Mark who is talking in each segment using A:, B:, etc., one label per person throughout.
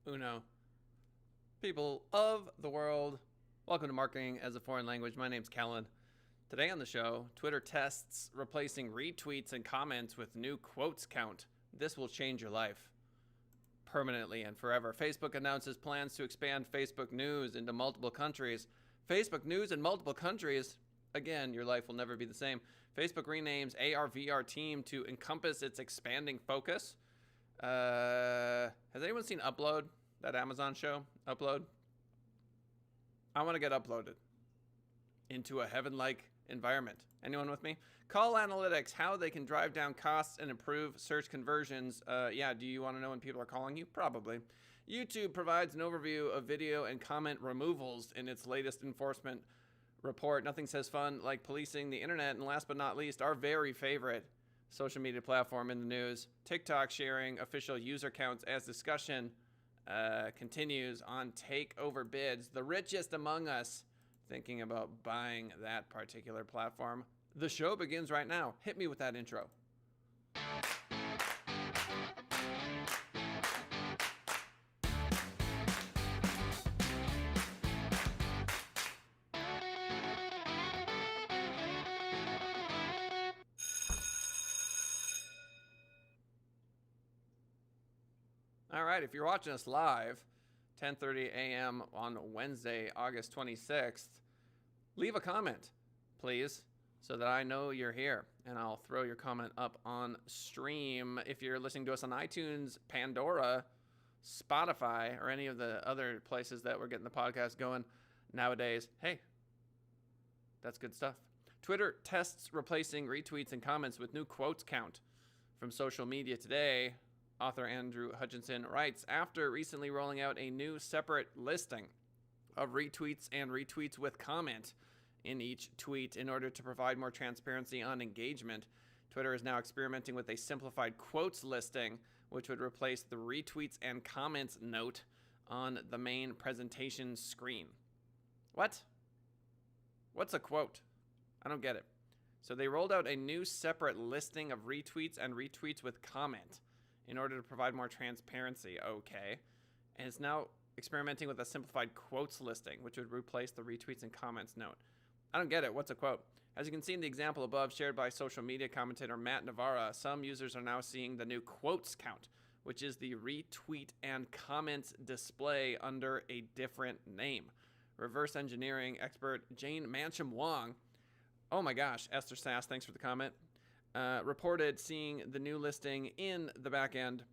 A: Uno. People of the world, welcome to Marketing as a Foreign Language. My name's Kellen. Today on the show, Twitter tests replacing retweets and comments with new quotes count. This will change your life permanently and forever. Facebook announces plans to expand Facebook News into multiple countries. Facebook News in multiple countries? Again, your life will never be the same. Facebook renames ARVR team to encompass its expanding focus. Has anyone seen Upload? That Amazon show? Upload? I want to get uploaded into a heaven-like environment. Anyone with me? Call analytics, how they can drive down costs and improve search conversions. Yeah, do you want to know when people are calling you? Probably. YouTube provides an overview of video and comment removals in its latest enforcement report. Nothing says fun like policing the internet. And last but not least, our very favorite social media platform in the news, TikTok sharing official user counts as discussion continues on takeover bids. The richest among us thinking about buying that particular platform. The show begins right now. Hit me with that intro. All right, if you're watching us live, 10:30 a.m. on Wednesday, August 26th, leave a comment, please, so that I know you're here, and I'll throw your comment up on stream. If you're listening to us on iTunes, Pandora, Spotify, or any of the other places that we're getting the podcast going nowadays, hey, that's good stuff. Twitter tests replacing retweets and comments with new quotes count from social media today. Author Andrew Hutchinson writes, after recently rolling out a new separate listing of retweets and retweets with comment in each tweet in order to provide more transparency on engagement, Twitter is now experimenting with a simplified quotes listing, which would replace the retweets and comments note on the main presentation screen. What? What's a quote? I don't get it. So they rolled out a new separate listing of retweets and retweets with comment in order to provide more transparency. Okay. And it's now experimenting with a simplified quotes listing, which would replace the retweets and comments note. I don't get it. What's a quote? As you can see in the example above shared by social media commentator Matt Navarra, some users are now seeing the new quotes count, which is the retweet and comments display under a different name. Reverse engineering expert Jane Mancham Wong, oh my gosh, Esther Sass, thanks for the comment, reported seeing the new listing in the back-end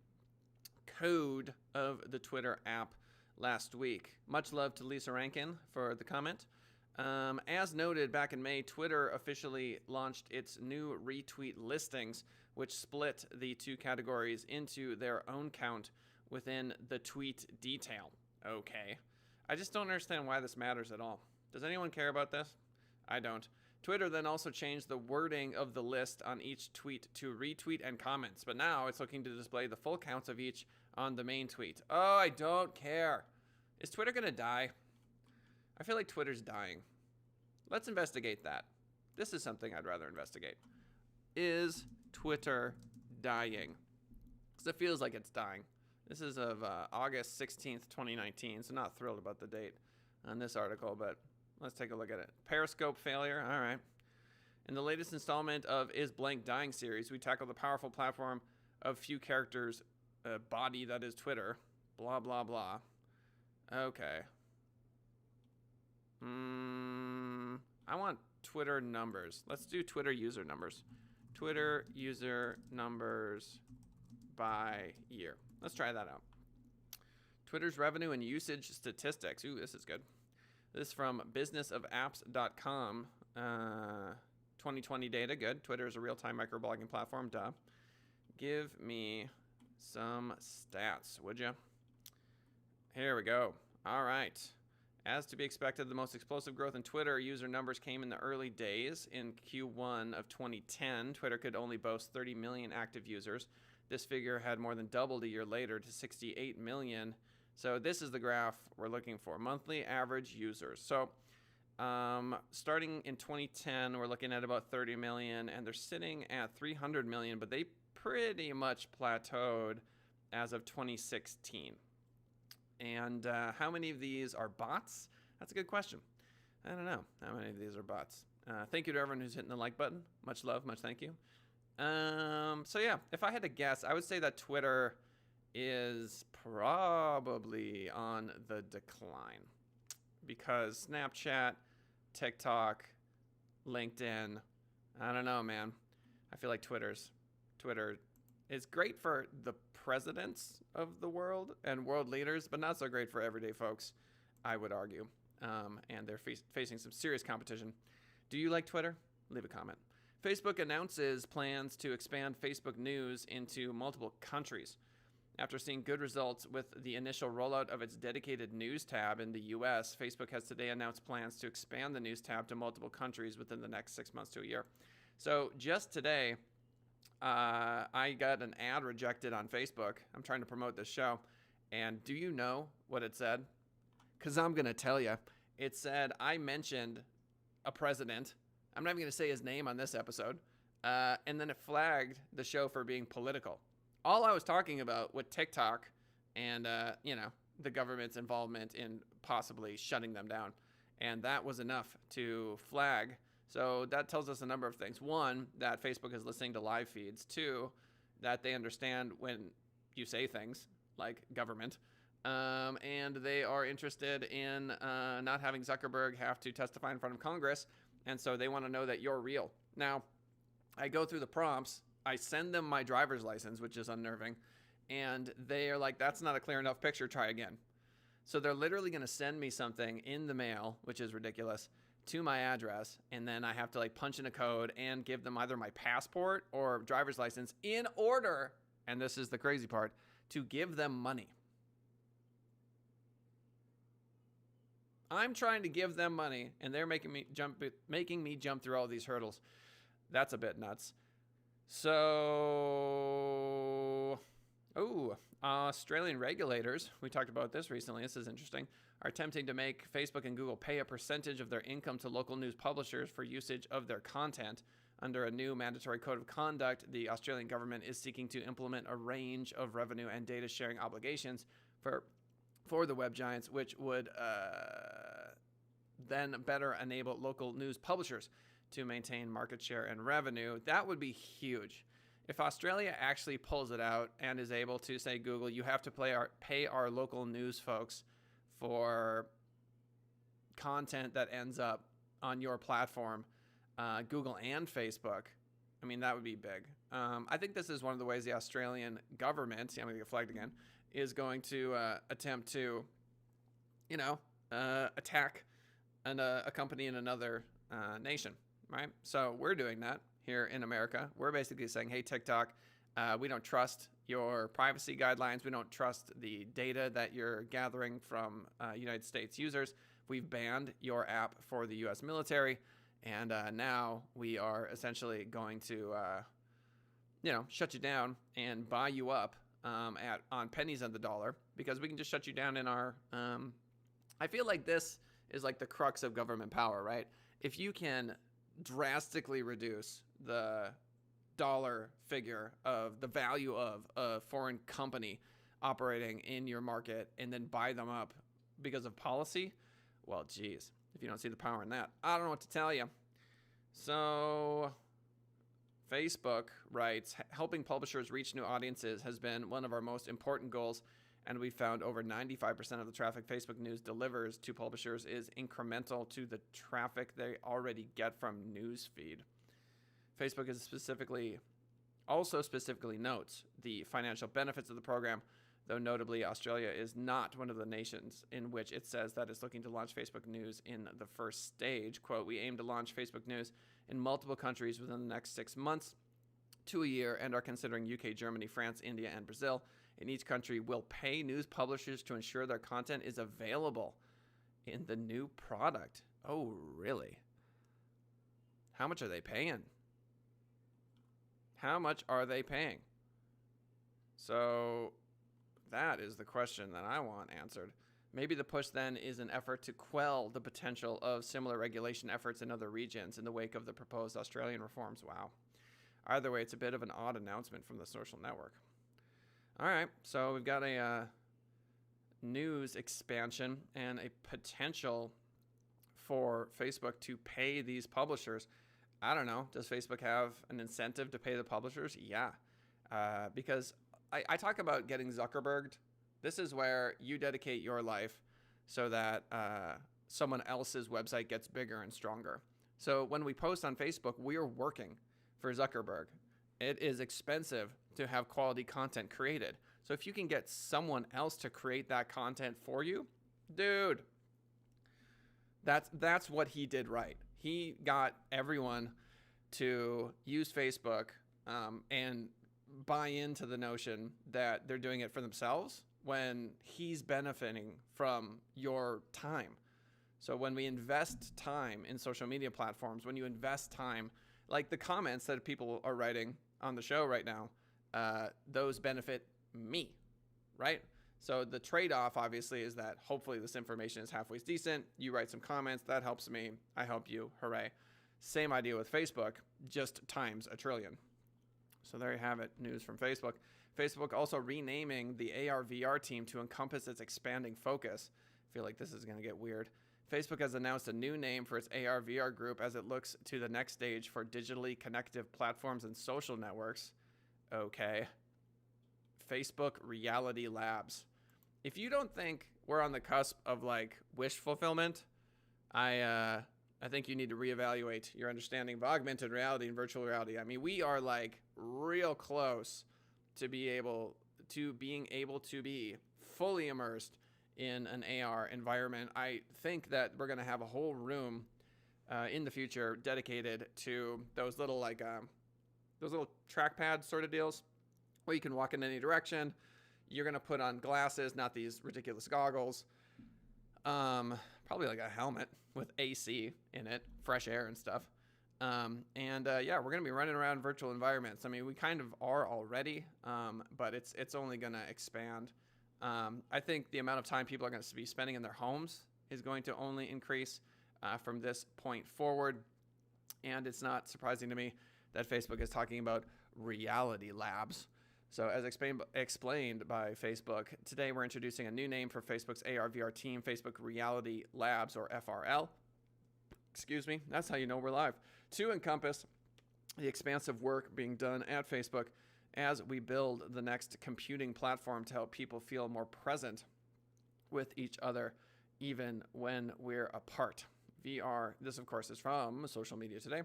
A: code of the Twitter app last week. Much love to Lisa Rankin for the comment. As noted back in May, Twitter officially launched its new retweet listings, which split the two categories into their own count within the tweet detail. Okay. I just don't understand why this matters at all. Does anyone care about this? I don't. Twitter then also changed the wording of the list on each tweet to retweet and comments, but now it's looking to display the full counts of each on the main tweet. Oh, I don't care. Is Twitter going to die? I feel like Twitter's dying. Let's investigate that. This is something I'd rather investigate. Is Twitter dying? Because it feels like it's dying. This is of August 16th, 2019, so not thrilled about the date on this article, but let's take a look at it. Periscope failure. All right. In the latest installment of Is Blank Dying series, we tackle the powerful platform of few characters body that is Twitter. Blah, blah, blah. Okay. I want Twitter numbers. Let's do Twitter user numbers. Twitter user numbers by year. Let's try that out. Twitter's revenue and usage statistics. Ooh, this is good. This is from businessofapps.com. 2020 data, good. Twitter is a real-time microblogging platform, duh. Give me some stats, would you? Here we go. All right. As to be expected, the most explosive growth in Twitter user numbers came in the early days. In Q1 of 2010, Twitter could only boast 30 million active users. This figure had more than doubled a year later to 68 million. So this is the graph we're looking for, monthly average users. So starting in 2010, we're looking at about 30 million, and they're sitting at 300 million, but they pretty much plateaued as of 2016. And how many of these are bots? That's a good question. I don't know how many of these are bots. Thank you to everyone who's hitting the like button. Much love, much thank you. So yeah, if I had to guess, I would say that Twitter is probably on the decline because Snapchat, TikTok, LinkedIn, I don't know, man. I feel like Twitter is great for the presidents of the world and world leaders, but not so great for everyday folks, I would argue. And they're facing some serious competition. Do you like Twitter? Leave a comment. Facebook announces plans to expand Facebook News into multiple countries. After seeing good results with the initial rollout of its dedicated news tab in the US, Facebook has today announced plans to expand the news tab to multiple countries within the next 6 months to a year. So just today, I got an ad rejected on Facebook. I'm trying to promote this show. And do you know what it said? Because I'm going to tell you. It said I mentioned a president. I'm not even going to say his name on this episode. And then it flagged the show for being political. All I was talking about with TikTok and, the government's involvement in possibly shutting them down. And that was enough to flag. So that tells us a number of things. One, that Facebook is listening to live feeds. Two, that they understand when you say things like government. And they are interested in not having Zuckerberg have to testify in front of Congress. And so they want to know that you're real. Now, I go through the prompts. I send them my driver's license, which is unnerving. And they are like, that's not a clear enough picture. Try again. So they're literally going to send me something in the mail, which is ridiculous, to my address. And then I have to punch in a code and give them either my passport or driver's license in order, and this is the crazy part, to give them money. I'm trying to give them money, and they're making me jump through all these hurdles. That's a bit nuts. So, Australian regulators, we talked about this recently, this is interesting, are attempting to make Facebook and Google pay a percentage of their income to local news publishers for usage of their content. Under a new mandatory code of conduct, the Australian government is seeking to implement a range of revenue and data sharing obligations for the web giants, which would then better enable local news publishers to maintain market share and revenue. That would be huge. If Australia actually pulls it out and is able to say, Google, you have to pay our local news folks for content that ends up on your platform, Google and Facebook, I mean, that would be big. I think this is one of the ways the Australian government, I'm going to get flagged again, is going to attempt to, attack a company in another nation. Right? So we're doing that here in America. We're basically saying, hey, TikTok, we don't trust your privacy guidelines. We don't trust the data that you're gathering from United States users. We've banned your app for the U.S. military. And now we are essentially going to, shut you down and buy you up on pennies on the dollar because we can just shut you down in our I feel like this is like the crux of government power, right? If you can drastically reduce the dollar figure of the value of a foreign company operating in your market and then buy them up because of policy, well, geez, if you don't see the power in that, I don't know what to tell you. So Facebook writes, helping publishers reach new audiences has been one of our most important goals, and we found over 95% of the traffic Facebook News delivers to publishers is incremental to the traffic they already get from newsfeed. Facebook is specifically notes the financial benefits of the program, though notably Australia is not one of the nations in which it says that it's looking to launch Facebook News in the first stage. Quote, we aim to launch Facebook News in multiple countries within the next 6 months to a year and are considering UK, Germany, France, India, and Brazil. In each country, will pay news publishers to ensure their content is available in the new product. Oh, really? How much are they paying? How much are they paying? So that is the question that I want answered. Maybe the push then is an effort to quell the potential of similar regulation efforts in other regions in the wake of the proposed Australian reforms. Wow. Either way, it's a bit of an odd announcement from the social network. All right, so we've got a news expansion and a potential for Facebook to pay these publishers. I don't know. Does Facebook have an incentive to pay the publishers? Yeah. Because I talk about getting Zuckerberged. This is where you dedicate your life so that someone else's website gets bigger and stronger. So when we post on Facebook, we're working for Zuckerberg. It is expensive to have quality content created. So if you can get someone else to create that content for you, dude, that's what he did right. He got everyone to use Facebook and buy into the notion that they're doing it for themselves when he's benefiting from your time. So when we invest time in social media platforms, when you invest time, like the comments that people are writing on the show right now, those benefit me, right? So the trade-off obviously is that hopefully this information is halfway decent. You write some comments, that helps me, I help you, hooray. Same idea with Facebook, just times a trillion. So there you have it, news from Facebook. Facebook also renaming the ARVR team to encompass its expanding focus. I feel like this is going to get weird. Facebook has announced a new name for its ARVR group as it looks to the next stage for digitally connective platforms and social networks. Okay. Facebook Reality Labs. If you don't think we're on the cusp of like wish fulfillment, I think you need to reevaluate your understanding of augmented reality and virtual reality. I mean, we are like real close to being able to be fully immersed in an AR environment. I think that we're going to have a whole room in the future dedicated to those little trackpad sort of deals where you can walk in any direction. You're going to put on glasses, not these ridiculous goggles. Probably like a helmet with AC in it, fresh air and stuff. Yeah, we're going to be running around virtual environments. I mean, we kind of are already, but it's only going to expand. I think the amount of time people are going to be spending in their homes is going to only increase from this point forward. And it's not surprising to me that Facebook is talking about reality labs. So as explained by Facebook, today we're introducing a new name for Facebook's AR/VR team, Facebook Reality Labs, or FRL. Excuse me, that's how you know we're live. To encompass the expansive work being done at Facebook as we build the next computing platform to help people feel more present with each other, even when we're apart. VR, this of course is from Social Media Today.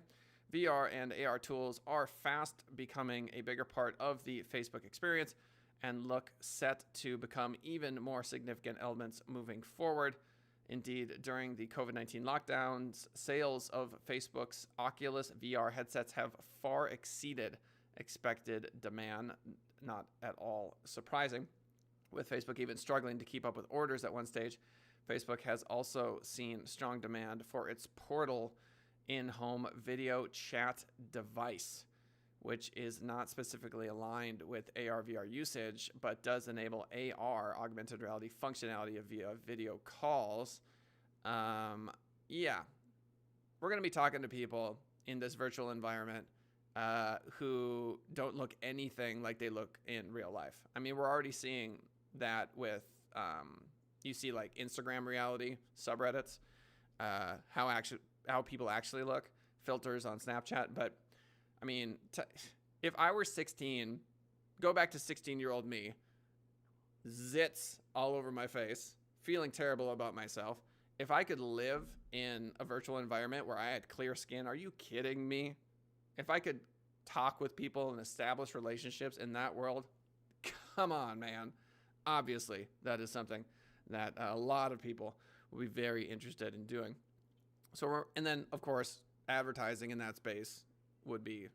A: VR and AR tools are fast becoming a bigger part of the Facebook experience and look set to become even more significant elements moving forward. Indeed, during the COVID-19 lockdowns, sales of Facebook's Oculus VR headsets have far exceeded expected demand, not at all surprising. With Facebook even struggling to keep up with orders at one stage, Facebook has also seen strong demand for its Portal in-home video chat device, which is not specifically aligned with AR/VR usage, but does enable AR, augmented reality functionality via video calls. Yeah, we're going to be talking to people in this virtual environment who don't look anything like they look in real life. I mean, we're already seeing that with, you see like Instagram reality subreddits, how people actually look, filters on Snapchat. But I mean, if I were 16, go back to 16-year-old me, zits all over my face, feeling terrible about myself. If I could live in a virtual environment where I had clear skin, are you kidding me? If I could talk with people and establish relationships in that world, come on, man. Obviously, that is something that a lot of people will be very interested in doing. So, and then of course, advertising in that space would be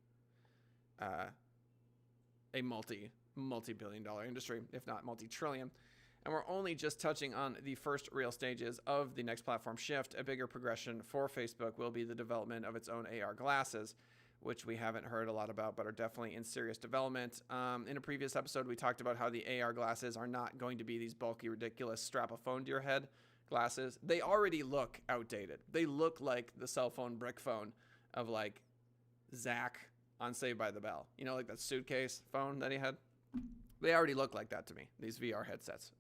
A: a multi-billion-dollar industry, if not multi-trillion. And we're only just touching on the first real stages of the next platform shift. A bigger progression for Facebook will be the development of its own AR glasses, which we haven't heard a lot about, but are definitely in serious development. In a previous episode, we talked about how the AR glasses are not going to be these bulky, ridiculous strap a phone to your head glasses. They already look outdated. They look like the cell phone brick phone of like Zach on Saved by the Bell. You know, like that suitcase phone that he had? They already look like that to me, these VR headsets.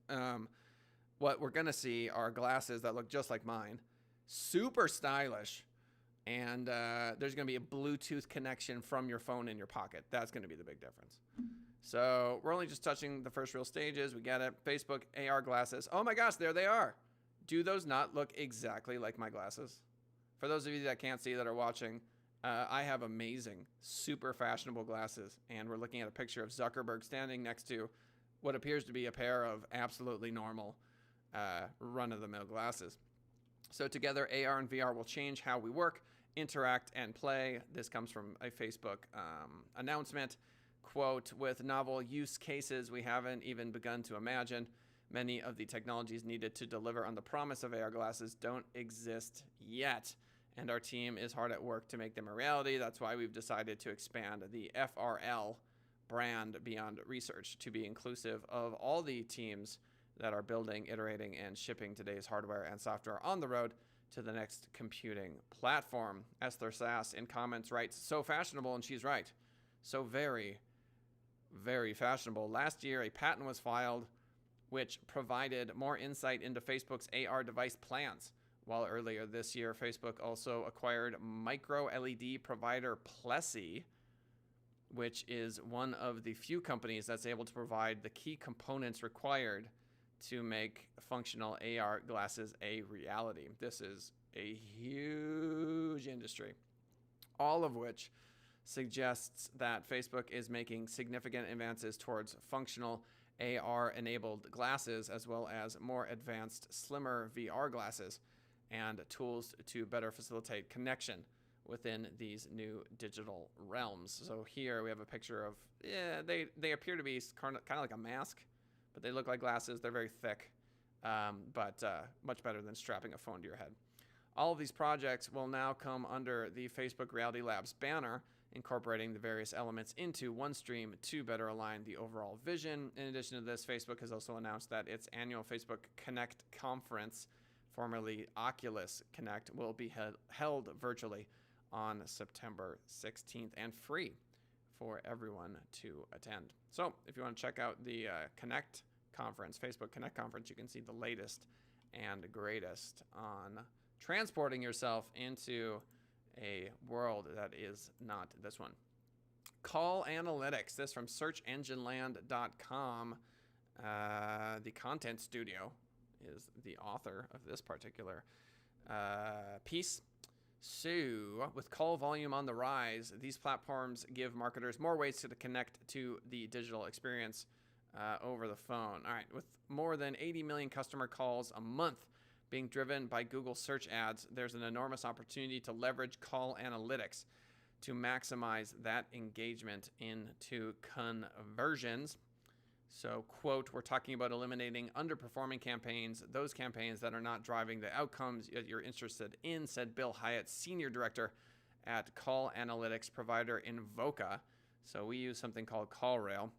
A: what we're going to see are glasses that look just like mine, super stylish, and there's going to be a Bluetooth connection from your phone in your pocket. That's going to be the big difference. So we're only just touching the first real stages. We get it. Facebook AR glasses. Oh my gosh, there they are. Do those not look exactly like my glasses? For those of you that can't see that are watching, I have amazing, super fashionable glasses, and we're looking at a picture of Zuckerberg standing next to what appears to be a pair of absolutely normal run-of-the-mill glasses. So together, AR and VR will change how we work, interact, and play. This comes from a Facebook announcement. Quote, with novel use cases we haven't even begun to imagine, many of the technologies needed to deliver on the promise of AR glasses don't exist yet, and our team is hard at work to make them a reality. That's why we've decided to expand the FRL brand beyond research to be inclusive of all the teams that are building, iterating, and shipping today's hardware and software on the road to the next computing platform. Esther Sass in comments writes, so fashionable, and she's right. So very, very fashionable. Last year, a patent was filed which provided more insight into Facebook's AR device plans. While earlier this year, Facebook also acquired micro LED provider Plessy, which is one of the few companies that's able to provide the key components required to make functional AR glasses a reality. This is a huge industry, all of which suggests that Facebook is making significant advances towards functional AR-enabled glasses, as well as more advanced, slimmer VR glasses and tools to better facilitate connection within these new digital realms. So here we have a picture of, they appear to be kind of like a mask, but they look like glasses. They're very thick, but much better than strapping a phone to your head. All of these projects will now come under the Facebook Reality Labs banner, incorporating the various elements into one stream to better align the overall vision. In addition to this, Facebook has also announced that its annual Facebook Connect conference, formerly Oculus Connect, will be held virtually on September 16th and free for everyone to attend. So if you want to check out the Connect conference, Facebook Connect conference, you can see the latest and greatest on transporting yourself into a world that is not this one. Call analytics, this from searchengineland.com. The Content Studio is the author of this particular piece. So, with call volume on the rise, these platforms give marketers more ways to connect to the digital experience over the phone. All right, with more than 80 million customer calls a month being driven by Google search ads, there's an enormous opportunity to leverage call analytics to maximize that engagement into conversions. So, quote, we're talking about eliminating underperforming campaigns, those campaigns that are not driving the outcomes that you're interested in, said Bill Hyatt, Senior Director at call analytics provider Invoca. So we use something called CallRail.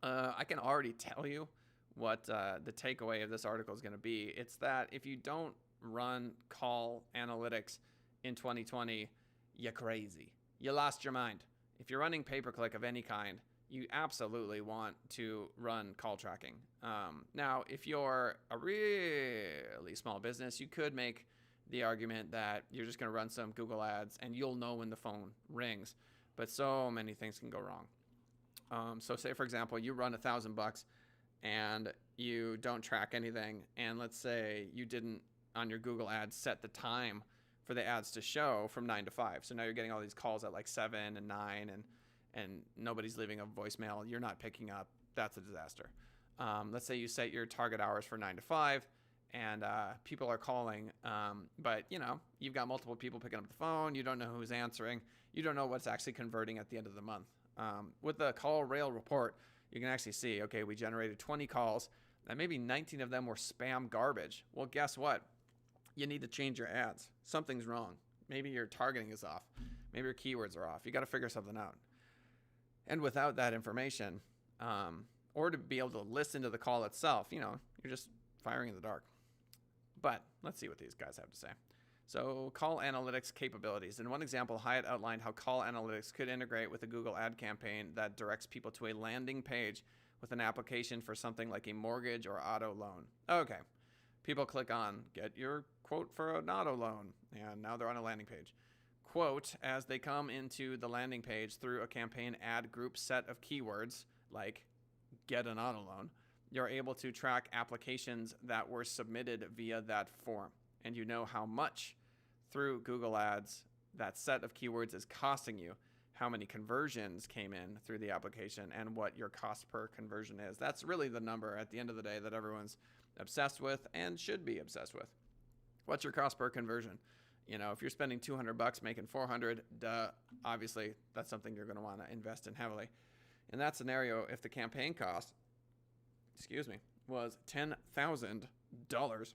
A: I can already tell you what the takeaway of this article is going to be. It's that if you don't run call analytics in 2020, you're crazy. You lost your mind. If you're running pay-per-click of any kind, you absolutely want to run call tracking. Now, if you're a really small business, you could make the argument that you're just going to run some Google ads and you'll know when the phone rings. But so many things can go wrong. So say, for example, you run $1,000 and you don't track anything. And let's say you didn't, on your Google ads, set the time for the ads to show from 9 to 5. So now you're getting all these calls at like 7 and 9 and nobody's leaving a voicemail. You're not picking up. That's a disaster. Let's say you set your target hours for 9 to 5 and people are calling, but you've got multiple people picking up the phone. You don't know who's answering. You don't know what's actually converting at the end of the month. With the CallRail report, you can actually see, okay, we generated 20 calls and maybe 19 of them were spam garbage. Well, guess what? You need to change your ads. Something's wrong. Maybe your targeting is off. Maybe your keywords are off. You got to figure something out. And without that information, or to be able to listen to the call itself, you're just firing in the dark. But let's see what these guys have to say. So, call analytics capabilities. In one example, Hyatt outlined how call analytics could integrate with a Google ad campaign that directs people to a landing page with an application for something like a mortgage or auto loan. Okay. People click on get your quote for an auto loan, and now they're on a landing page. Quote, as they come into the landing page through a campaign ad group set of keywords like get an auto loan, you're able to track applications that were submitted via that form. And you know how much through Google Ads that set of keywords is costing you, how many conversions came in through the application, and what your cost per conversion is. That's really the number at the end of the day that everyone's obsessed with and should be obsessed with. What's your cost per conversion? You know, if you're spending $200 making 400, obviously that's something you're going to want to invest in heavily. In that scenario, if the campaign cost, was $10,000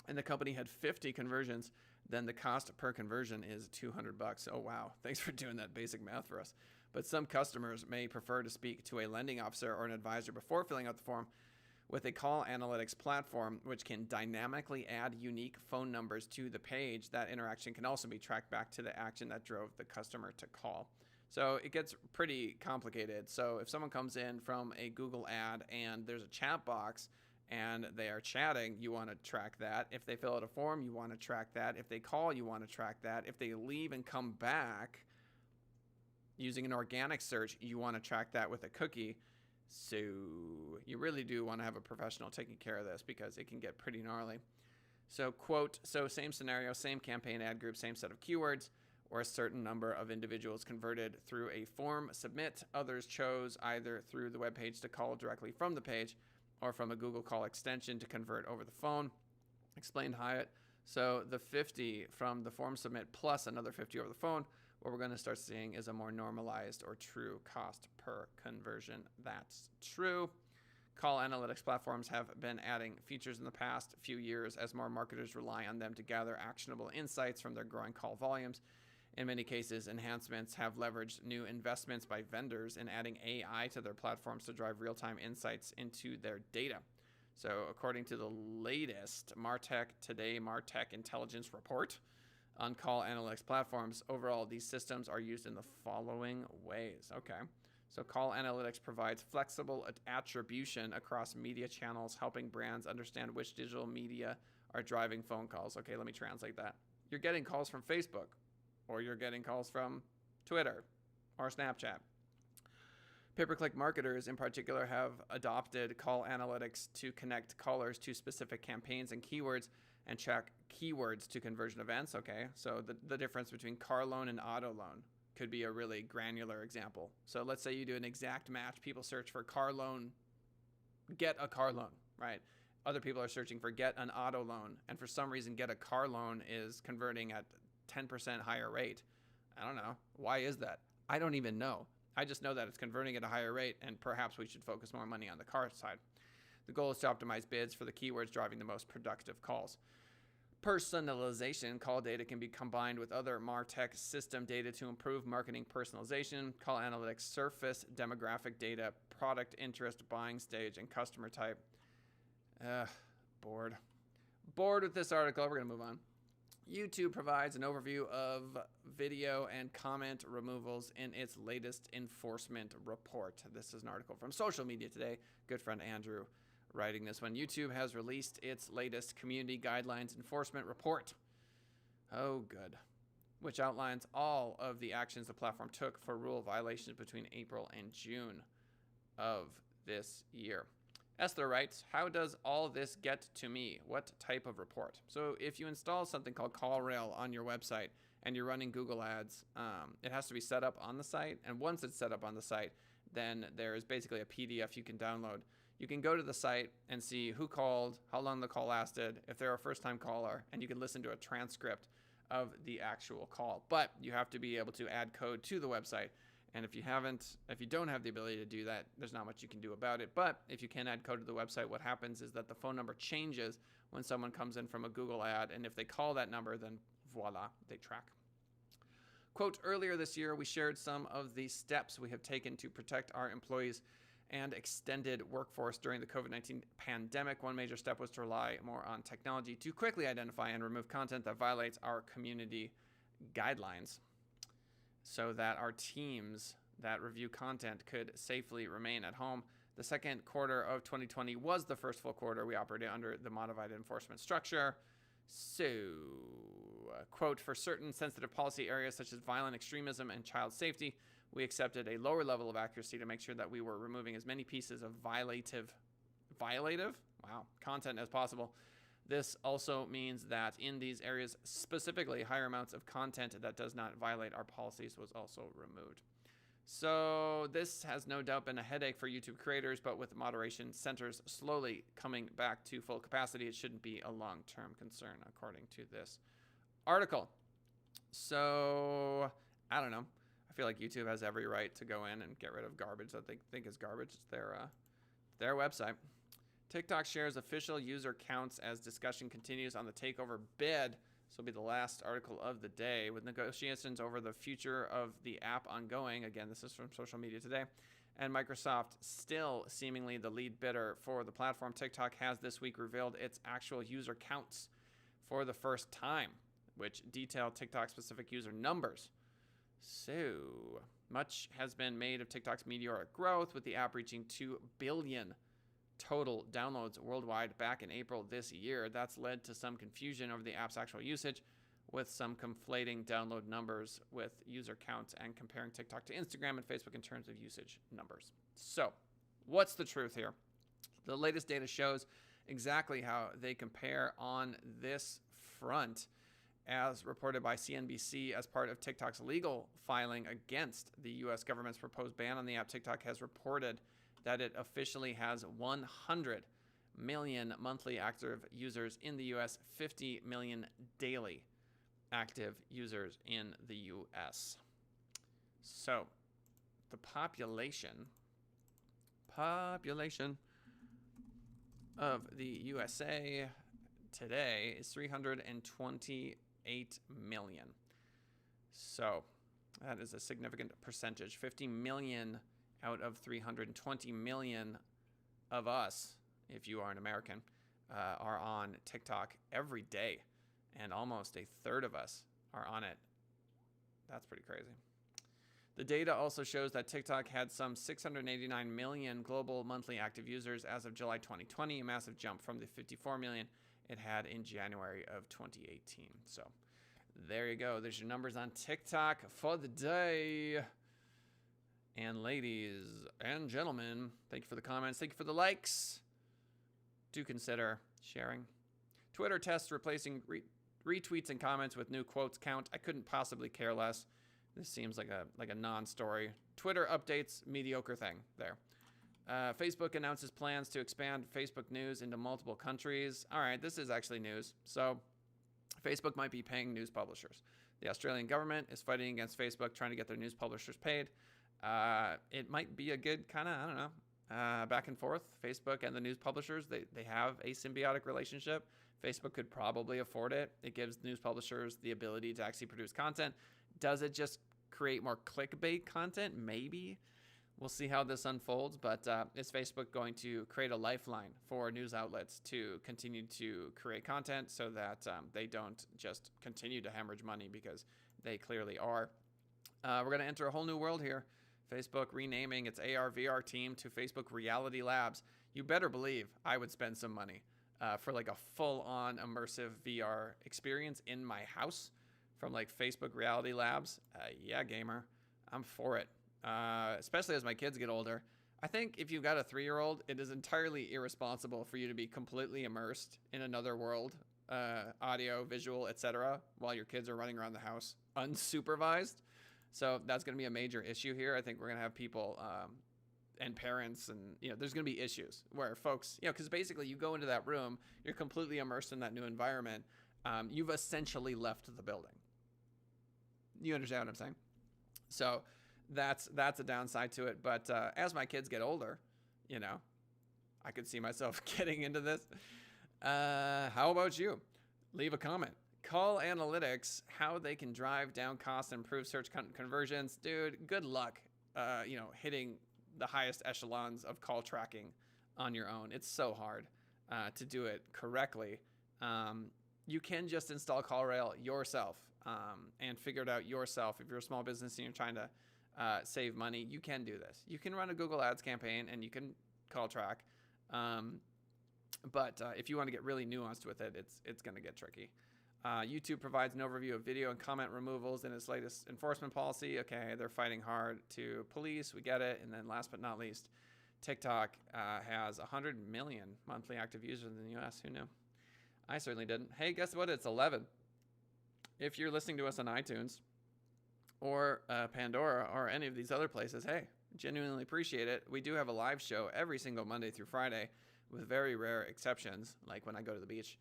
A: and the company had 50 conversions, then the cost per conversion is $200. Oh, wow. Thanks for doing that basic math for us. But some customers may prefer to speak to a lending officer or an advisor before filling out the form. With a call analytics platform, which can dynamically add unique phone numbers to the page, that interaction can also be tracked back to the action that drove the customer to call. So it gets pretty complicated. So if someone comes in from a Google ad and there's a chat box and they are chatting, you want to track that. If they fill out a form, you want to track that. If they call, you want to track that. If they leave and come back using an organic search, you want to track that with a cookie. So you really do want to have a professional taking care of this because it can get pretty gnarly. So quote, so same scenario, same campaign ad group, same set of keywords, or a certain number of individuals converted through a form submit. Others chose either through the web page to call directly from the page or from a Google Call extension to convert over the phone. Explained Hyatt. So the 50 from the form submit plus another 50 over the phone, what we're going to start seeing is a more normalized or true cost per conversion. That's true. Call analytics platforms have been adding features in the past few years as more marketers rely on them to gather actionable insights from their growing call volumes. In many cases, enhancements have leveraged new investments by vendors in adding AI to their platforms to drive real-time insights into their data. So according to the latest MarTech Intelligence Report on call analytics platforms, overall, these systems are used in the following ways. Okay. So call analytics provides flexible attribution across media channels, helping brands understand which digital media are driving phone calls. Okay, let me translate that. You're getting calls from Facebook, or you're getting calls from Twitter or Snapchat. Pay-per-click marketers in particular have adopted call analytics to connect callers to specific campaigns and keywords and check keywords to conversion events. Okay, so the difference between car loan and auto loan could be a really granular example. So let's say you do an exact match. People search for car loan, get a car loan, right? Other people are searching for get an auto loan. And for some reason, get a car loan is converting at 10% higher rate. I don't know. Why is that? I don't even know. I just know that it's converting at a higher rate, and perhaps we should focus more money on the car side. The goal is to optimize bids for the keywords driving the most productive calls. Personalization. Call data can be combined with other MarTech system data to improve marketing personalization. Call analytics surface demographic data, product interest, buying stage, and customer type. Bored with this article. We're going to move on. YouTube provides an overview of video and comment removals in its latest enforcement report. This is an article from Social Media Today. Good friend Andrew writing this one. YouTube has released its latest community guidelines enforcement report. Oh, good. Which outlines all of the actions the platform took for rule violations between April and June of this year. Esther writes, how does all this get to me? What type of report? So if you install something called CallRail on your website and you're running Google Ads, it has to be set up on the site. And once it's set up on the site, then there is basically a PDF you can download. You can go to the site and see who called, how long the call lasted, if they're a first-time caller, and you can listen to a transcript of the actual call. But you have to be able to add code to the website. And if you don't have the ability to do that, there's not much you can do about it. But if you can add code to the website, what happens is that the phone number changes when someone comes in from a Google ad. And if they call that number, then voila, they track. Quote, earlier this year, we shared some of the steps we have taken to protect our employees and extended workforce during the COVID-19 pandemic. One major step was to rely more on technology to quickly identify and remove content that violates our community guidelines, so that our teams that review content could safely remain at home. The second quarter of 2020 was the first full quarter we operated under the modified enforcement structure. So, quote, for certain sensitive policy areas such as violent extremism and child safety, we accepted a lower level of accuracy to make sure that we were removing as many pieces of violative content as possible. This also means that in these areas specifically, higher amounts of content that does not violate our policies was also removed. So this has no doubt been a headache for YouTube creators, but with moderation centers slowly coming back to full capacity, it shouldn't be a long-term concern, according to this article. So, I don't know. I feel like YouTube has every right to go in and get rid of garbage that they think is garbage. It's their website. TikTok shares official user counts as discussion continues on the takeover bid. This will be the last article of the day. With negotiations over the future of the app ongoing, again, this is from Social Media Today, and Microsoft still seemingly the lead bidder for the platform, TikTok has this week revealed its actual user counts for the first time, which detail TikTok-specific user numbers. So, much has been made of TikTok's meteoric growth, with the app reaching 2 billion total downloads worldwide back in April this year. That's led to some confusion over the app's actual usage, with some conflating download numbers with user counts and comparing TikTok to Instagram and Facebook in terms of usage numbers. So, what's the truth here? The latest data shows exactly how they compare on this front, as reported by CNBC as part of TikTok's legal filing against the U.S. government's proposed ban on the app. TikTok has reported that it officially has 100 million monthly active users in the U.S., 50 million daily active users in the U.S. So, the population of the USA today is 328 million. So, that is a significant percentage. 50 million out of 320 million of us, if you are an American, are on TikTok every day, and almost a third of us are on it. That's pretty crazy. The data also shows that TikTok had some 689 million global monthly active users as of July 2020, a massive jump from the 54 million it had in January of 2018. So there you go. There's your numbers on TikTok for the day. And ladies and gentlemen, thank you for the comments. Thank you for the likes. Do consider sharing. Twitter tests replacing retweets and comments with new quotes count. I couldn't possibly care less. This seems like a non-story. Twitter updates, mediocre thing there. Facebook announces plans to expand Facebook News into multiple countries. All right, this is actually news. So Facebook might be paying news publishers. The Australian government is fighting against Facebook, trying to get their news publishers paid. It might be a good kind of, I don't know, back and forth. Facebook and the news publishers, they have a symbiotic relationship. Facebook could probably afford it. It gives news publishers the ability to actually produce content. Does it just create more clickbait content? Maybe. We'll see how this unfolds, but is Facebook going to create a lifeline for news outlets to continue to create content so that they don't just continue to hemorrhage money, because they clearly are. We're going to enter a whole new world here. Facebook renaming its ARVR team to Facebook Reality Labs. You better believe I would spend some money for like a full-on immersive VR experience in my house from like Facebook Reality Labs. Yeah, gamer, I'm for it. Especially as my kids get older. I think if you've got a 3-year-old, it is entirely irresponsible for you to be completely immersed in another world, audio, visual, etc., while your kids are running around the house unsupervised. So that's going to be a major issue here. I think we're going to have people and parents, and there's going to be issues where folks, because basically you go into that room, you're completely immersed in that new environment. You've essentially left the building. You understand what I'm saying? So that's a downside to it. But as my kids get older, I could see myself getting into this. How about you? Leave a comment. Call Analytics, how they can drive down costs and improve search conversions. Dude, good luck, hitting the highest echelons of call tracking on your own. It's so hard to do it correctly. You can just install CallRail yourself and figure it out yourself. If you're a small business and you're trying to save money, you can do this. You can run a Google Ads campaign and you can call track. But if you want to get really nuanced with it, it's going to get tricky. YouTube provides an overview of video and comment removals in its latest enforcement policy. Okay, they're fighting hard to police. We get it. And then last but not least, TikTok has 100 million monthly active users in the US. Who knew? I certainly didn't. Hey, guess what? It's 11. If you're listening to us on iTunes or Pandora or any of these other places, hey, genuinely appreciate it. We do have a live show every single Monday through Friday with very rare exceptions, like when I go to the beach.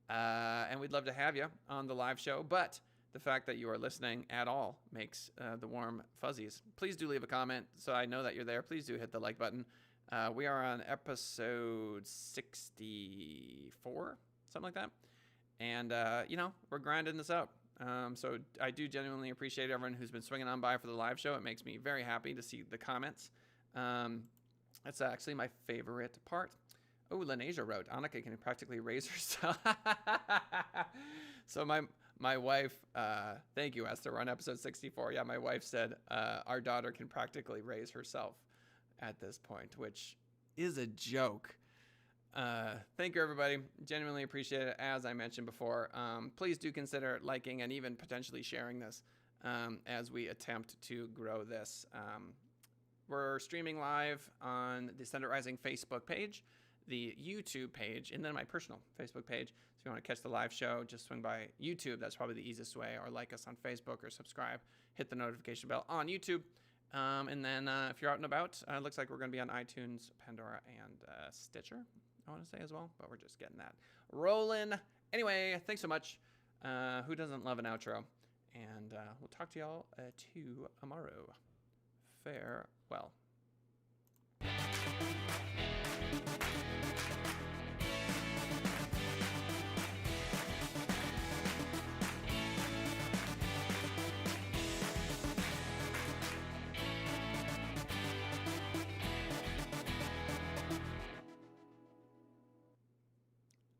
A: And we'd love to have you on the live show. But the fact that you are listening at all makes the warm fuzzies. Please do leave a comment so I know that you're there. Please do hit the like button. We are on episode 64, something like that. And, we're grinding this out. So I do genuinely appreciate everyone who's been swinging on by for the live show. It makes me very happy to see the comments. That's actually my favorite part. Oh, Lenasia wrote, Annika can practically raise herself. So my wife, thank you, Esther. We're on episode 64. Yeah, my wife said our daughter can practically raise herself at this point, which is a joke. Thank you, everybody. Genuinely appreciate it. As I mentioned before, please do consider liking and even potentially sharing this as we attempt to grow this. We're streaming live on the Send It Rising Facebook page, the YouTube page, and then my personal Facebook page. So if you want to catch the live show, just swing by YouTube. That's probably the easiest way. Or like us on Facebook or subscribe. Hit the notification bell on YouTube. And then if you're out and about, it looks like we're going to be on iTunes, Pandora, and Stitcher, I want to say as well. But we're just getting that rolling. Anyway, thanks so much. Who doesn't love an outro? And we'll talk to y'all tomorrow. Farewell.